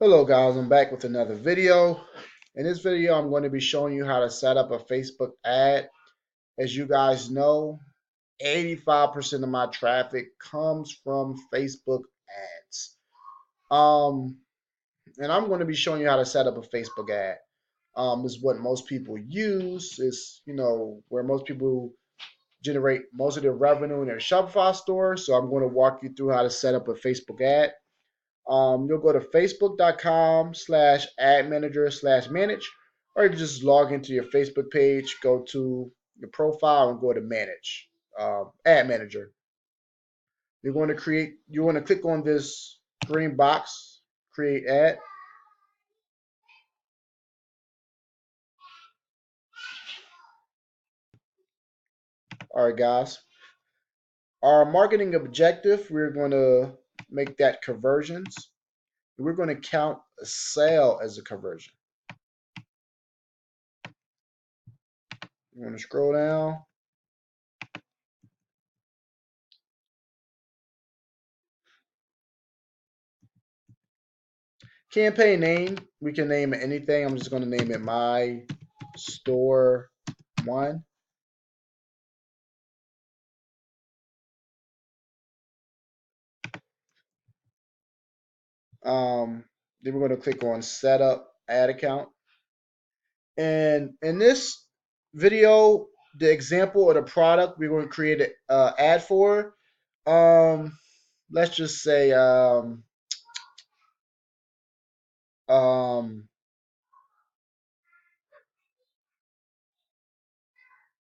Hello guys, I'm back with another video. In this video, I'm going to be showing you how to set up a Facebook ad. As you guys know, 85% of my traffic comes from Facebook ads. Um, and I'm going to be showing you how to set up a Facebook ad. This is what most people use. Is where most people generate most of their revenue in their Shopify store. So I'm going to walk you through how to set up a Facebook ad. You'll go to facebook.com/ad manager/manage, or you can just log into your Facebook page, go to your profile, and go to manage ad manager. You want to click on this green box, create ad. All right, guys. Our marketing objective, we're going to make that conversions. We're going to count a sale as a conversion. You want to scroll down. Campaign name, we can name it anything. I'm just going to name it My Store 1. Then we're going to click on Set Up Ad Account. And in this video, the example of the product we're going to create an ad for, let's just say, um,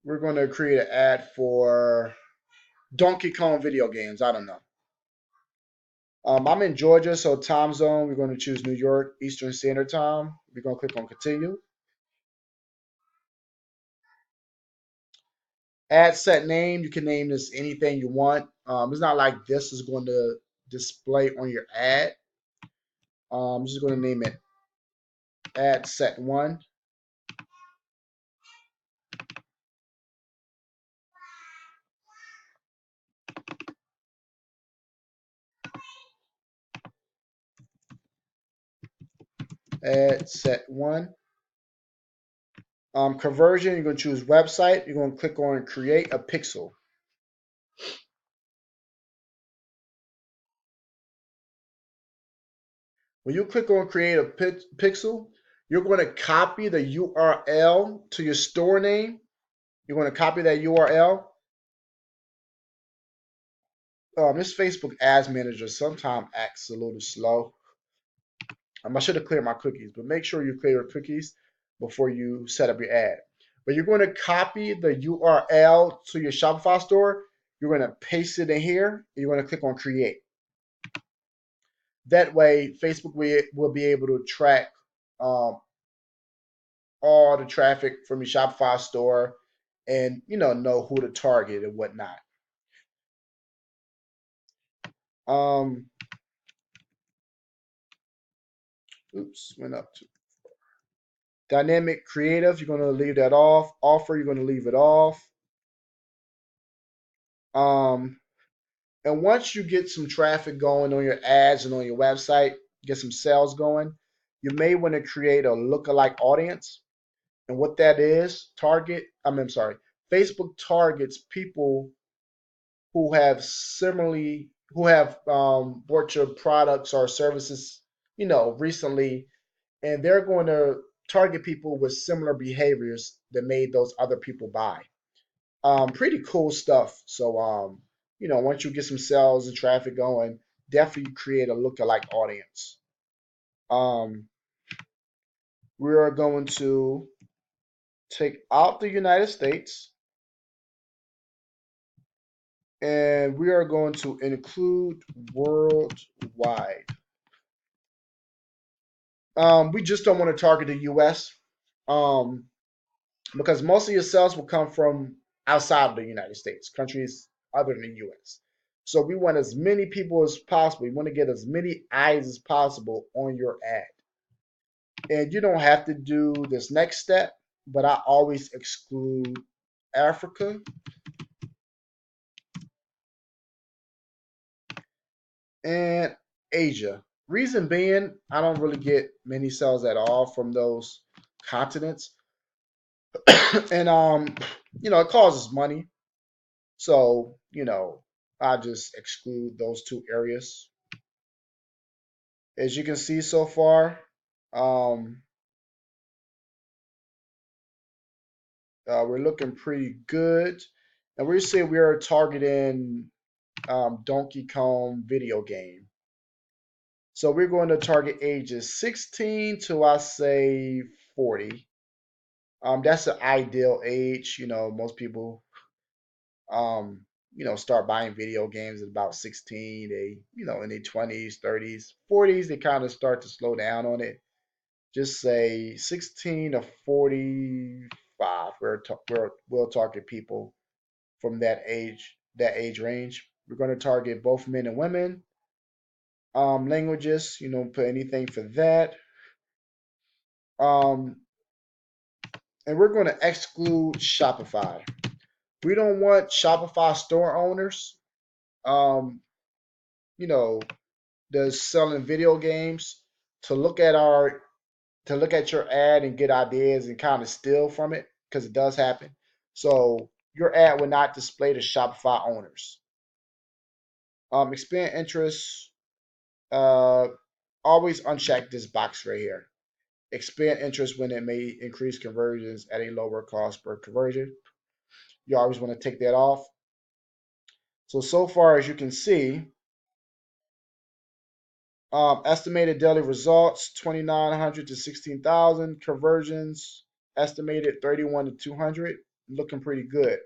we're going to create an ad for Donkey Kong video games. I don't know. I'm in Georgia, so time zone, we're going to choose New York Eastern Standard Time. We're going to click on Continue. Ad set name, you can name this anything you want. It's not like this is going to display on your ad. I'm just going to name it ad set 1. Ad set 1. Conversion, you're going to choose website. You're going to click on create a pixel. When you click on create a pixel, you're going to copy the URL to your store name. You're going to copy that URL. This Facebook Ads Manager sometimes acts a little slow. I should have cleared my cookies, but make sure you clear your cookies before you set up your ad. But you're going to copy the URL to your Shopify store. You're going to paste it in here. And you're going to click on create. That way, Facebook will be able to track all the traffic from your Shopify store and know who to target and whatnot. Um, oops, went up to dynamic creative. You're going to leave that off. Offer, you're going to leave it off. And once you get some traffic going on your ads and on your website, get some sales going, you may want to create a lookalike audience. And what that is, Facebook targets people who have bought your products or services, recently, and they're going to target people with similar behaviors that made those other people buy. Pretty cool stuff. So, once you get some sales and traffic going, definitely create a lookalike audience. Um, we are going to take out the United States, and we are going to include worldwide. We just don't want to target the US um, because most of your sales will come from outside of the United States, countries other than the US. So we want as many people as possible. We want to get as many eyes as possible on your ad. And you don't have to do this next step, but I always exclude Africa and Asia. Reason being, I don't really get many sales at all from those continents. And it causes money. So, I just exclude those two areas. As you can see so far, um, we're looking pretty good. And we say we are targeting Donkey Kong video game. So we're going to target ages 16 to, I say, 40. That's the ideal age. Most people, um, start buying video games at about 16. They, in their 20s, 30s, 40s, they kind of start to slow down on it. Just say 16 to 45. We'll target people from that age range. We're going to target both men and women. Languages, put anything for that. Um, and we're going to exclude Shopify. We don't want Shopify store owners, um, you know, that's selling video games to look at your ad and get ideas and kind of steal from it because it does happen. So your ad will not display to Shopify owners. Expand interest. Uh, Always uncheck this box right here. Expand interest when it may increase conversions at a lower cost per conversion. You always want to take that off. So far as you can see, estimated daily results 2,900 to 16,000 conversions, estimated 31 to 200, looking pretty good.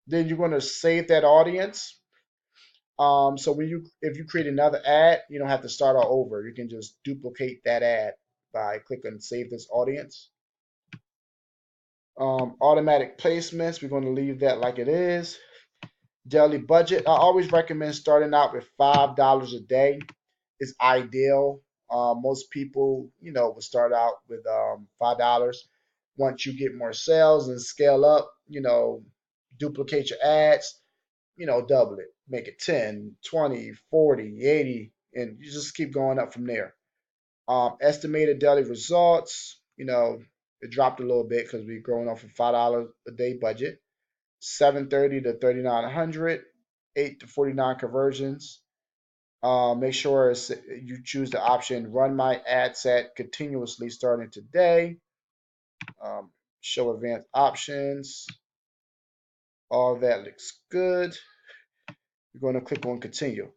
Then you're going to save that audience. So if you create another ad, you don't have to start all over. You can just duplicate that ad by clicking Save This Audience. Automatic placements, we're going to leave that like it is. Daily budget, I always recommend starting out with $5 a day is ideal. Most people, will start out with $5. Once you get more sales and scale up, duplicate your ads, double it, make it 10, 20, 40, 80, and you just keep going up from there. Estimated daily results, it dropped a little bit because we're growing off a $5 a day budget. 730 to 3,900, 8 to 49 conversions. Make sure you choose the option Run My Ad Set continuously starting today. Show advanced options. All that looks good. You're going to click on Continue.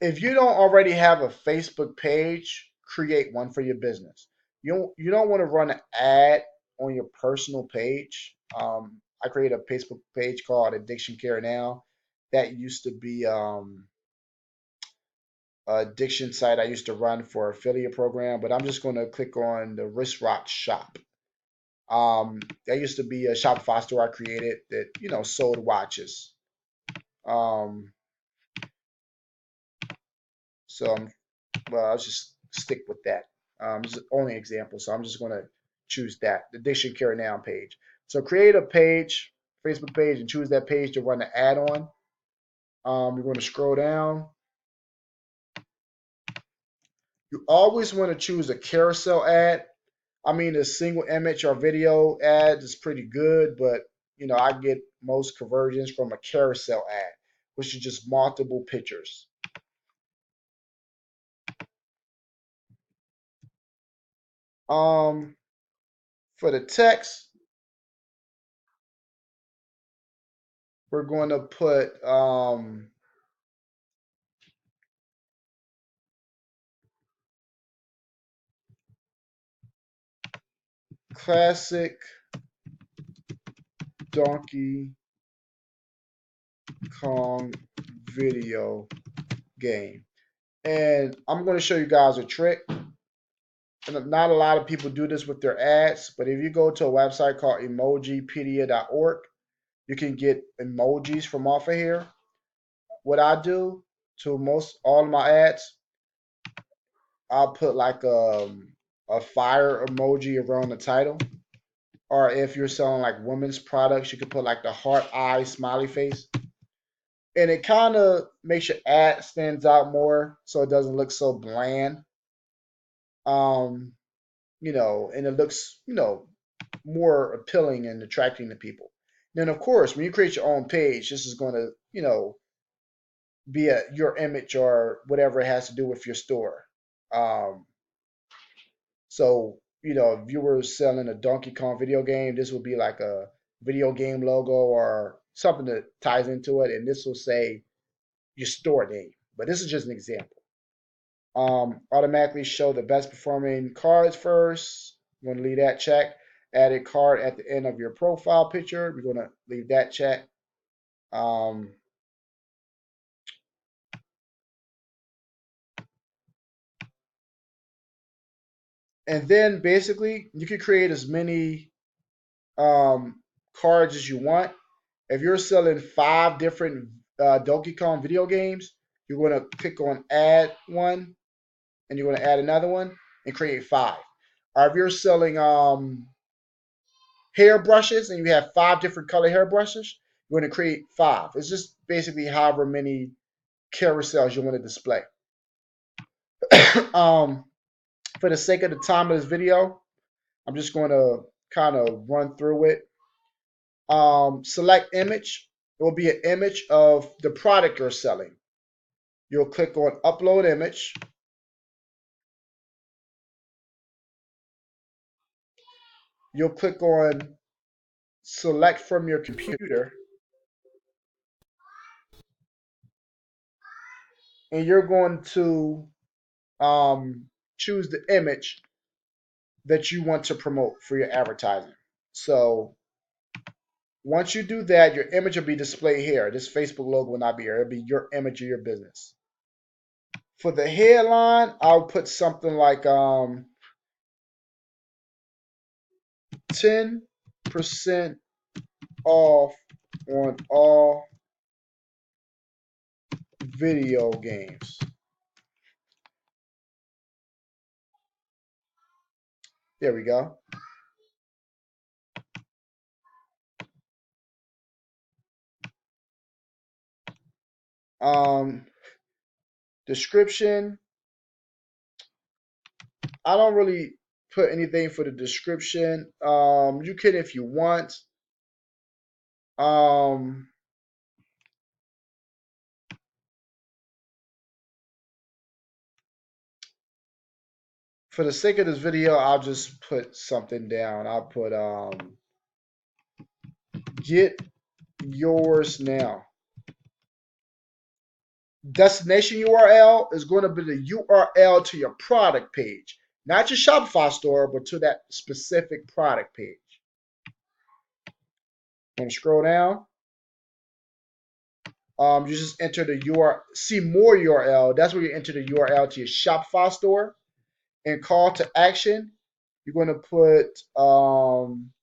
If you don't already have a Facebook page, create one for your business. You don't want to run an ad on your personal page. I created a Facebook page called Addiction Care Now. That used to be addiction site I used to run for affiliate program, but I'm just going to click on the Wrist Rock Shop. That used to be a Shopify store I created that sold watches. Um, so I'll just stick with that. This is only an example, so I'm just going to choose that the Addiction Care Now page. So create a page, Facebook page, and choose that page to run the ad on. You're going to scroll down. You always want to choose a carousel ad. I mean, a single image or video ad is pretty good, but I get most conversions from a carousel ad, which is just multiple pictures. For the text, we're going to put classic Donkey Kong video game. And I'm going to show you guys a trick. And not a lot of people do this with their ads, but if you go to a website called emojipedia.org, you can get emojis from off of here. what I do to most all of my ads, I'll put like a fire emoji around the title. Or if you're selling like women's products, you could put like the heart eye smiley face. And it kind of makes your ad stands out more so it doesn't look so bland. Um, and it looks, more appealing and attracting to people. Then of course, when you create your own page, this is going to, be your image or whatever it has to do with your store. Um, so, if you were selling a Donkey Kong video game, this would be like a video game logo or something that ties into it, and this will say your store name. But this is just an example. Automatically show the best performing cards first. We're going to leave that check. Add a card at the end of your profile picture. We're going to leave that check. Um, and then basically, you can create as many cards as you want. If you're selling 5 different Donkey Kong video games, you're going to click on add one, and you're going to add another one and create 5. Or if you're selling hair brushes and you have 5 different color hair brushes, you're going to create 5. It's just basically however many carousels you want to display. um, for the sake of the time of this video, I'm just going to kind of run through it. Select image. It will be an image of the product you're selling. You'll click on upload image. You'll click on select from your computer. And you're going to choose the image that you want to promote for your advertising. So once you do that, your image will be displayed here. This Facebook logo will not be here. It'll be your image of your business. For the headline, I'll put something like 10% off on all video games. There we go. Description. I don't really put anything for the description. You can if you want. Um, for the sake of this video, I'll just put something down. I'll put get yours now. Destination URL is going to be the URL to your product page, not your Shopify store, but to that specific product page. I'm going to scroll down. You just enter the URL, see more URL. That's where you enter the URL to your Shopify store. And call to action, you're going to put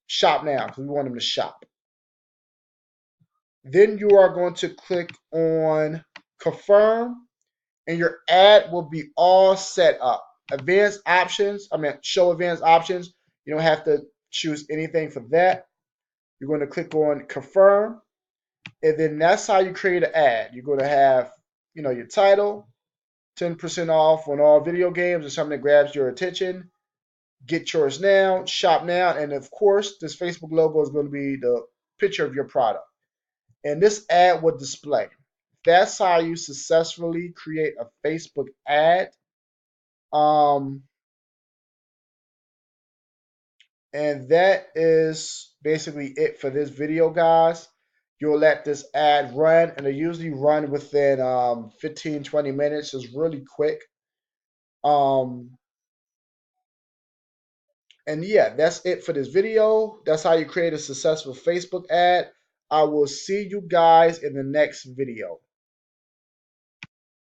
shop now because we want them to shop. Then you are going to click on confirm, and your ad will be all set up. Advanced options, show advanced options. You don't have to choose anything for that. You're going to click on confirm, and then that's how you create an ad. You're going to have, your title, 10% off on all video games, or something that grabs your attention. Get yours now, shop now, and of course, this Facebook logo is going to be the picture of your product. And this ad will display. That's how you successfully create a Facebook ad. And that is basically it for this video, guys. You'll let this ad run, and they usually run within 15-20 minutes. It's really quick. And yeah, that's it for this video. That's how you create a successful Facebook ad. I will see you guys in the next video.